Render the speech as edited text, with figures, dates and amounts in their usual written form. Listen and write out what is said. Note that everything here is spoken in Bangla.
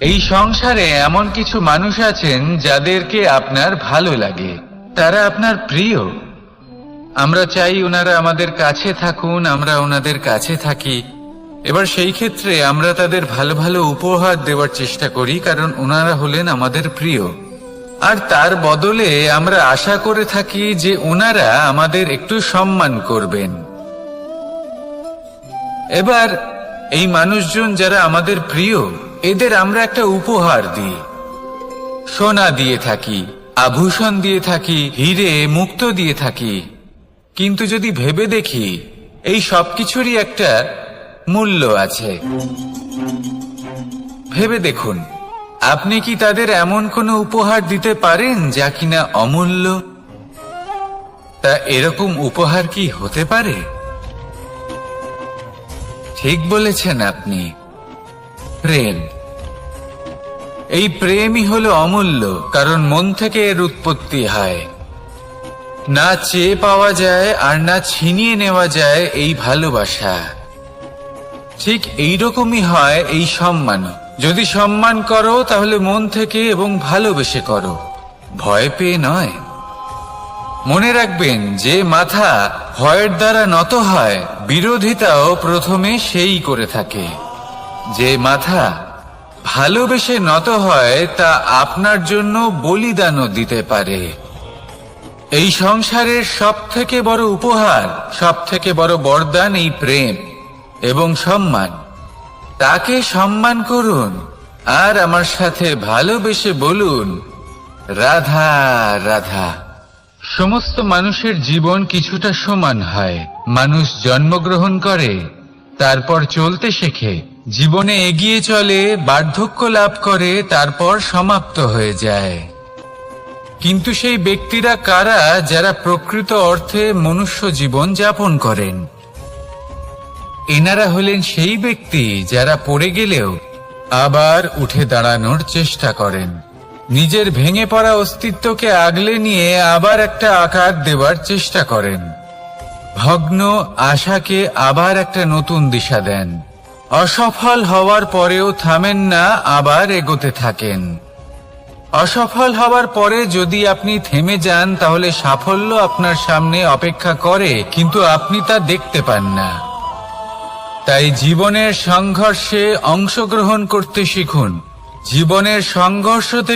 এই সংসারে এমন কিছু মানুষ আছেন যাদেরকে আপনার ভালো লাগে, তারা আপনার প্রিয়। আমরা চাই ওনারা আমাদের কাছে থাকুন, আমরা ওনাদের কাছে থাকি। এবার সেই ক্ষেত্রে আমরা তাদের ভালো ভালো উপহার দেওয়ার চেষ্টা করি, কারণ ওনারা হলেন আমাদের প্রিয়। আর তার বদলে আমরা আশা করে থাকি যে ওনারা আমাদের একটু সম্মান করবেন। এবার এই মানুষজন যারা আমাদের প্রিয়, এদের আমরা একটা উপহার দিই। সোনা দিয়ে থাকি, আভূষণ দিয়ে থাকি, হিরে মুক্ত দিয়ে থাকি। কিন্তু যদি ভেবে দেখি, এই সবকিছুরই একটা মূল্য আছে। ভেবে দেখুন, আপনি কি তাদের এমন কোনো উপহার দিতে পারেন যা কিনা অমূল্য? তা এরকম উপহার কি হতে পারে? ঠিক বলেছেন আপনি, প্রেম। এই প্রেমই হলো অমূল্য, কারণ মন থেকে এর উৎপত্তি হয়। না চেয়ে পাওয়া যায় আর না ছিনিয়ে নেওয়া যায় এই ভালোবাসা। ঠিক এইরকমই হয় এই সম্মান। যদি সম্মান করো তাহলে মন থেকে এবং ভালোবেসে করো, ভয় পেয়ে নয়। মনে রাখবেন, যে মাথা ভয়ের দ্বারা নত হয়, বিরোধিতাও প্রথমে সেই করে থাকে। যে মাথা ভালোবেসে নত হয়, তা আপনার জন্য বলিদানও দিতে পারে। এই সংসারের সব থেকে বড় উপহার, সব থেকে বড় বরদান এই প্রেম এবং সম্মান। তাকে সম্মান করুন আর আমার সাথে ভালোবেসে বলুন, রাধা রাধা। সমস্ত মানুষের জীবন কিছুটা সমান হয়। মানুষ জন্মগ্রহণ করে, তারপর চলতে শেখে, জীবনে এগিয়ে চলে, বার্ধক্য লাভ করে, তারপর সমাপ্ত হয়ে যায়। কিন্তু সেই ব্যক্তিরা কারা যারা প্রকৃত অর্থে মনুষ্য জীবন যাপন করেন? এনারা হলেন সেই ব্যক্তি যারা পড়ে গেলেও আবার উঠে দাঁড়ানোর চেষ্টা করেন, নিজের ভেঙে পড়া অস্তিত্বকে আগলে নিয়ে আবার একটা আকার দেওয়ার চেষ্টা করেন, ভগ্ন আশাকে আবার একটা নতুন দিশা দেন। অসফল হওয়ার পরেও থামেন না, আবার এগোতে থাকেন। অসফল হওয়ার পরে যদি আপনি থেমে যান, তাহলে সাফল্য আপনার সামনে অপেক্ষা করে, কিন্তু আপনি তা দেখতে পান না। তাই জীবনের সংঘর্ষে অংশগ্রহণ করতে শিখুন। জীবনের সংঘর্ষ থেকে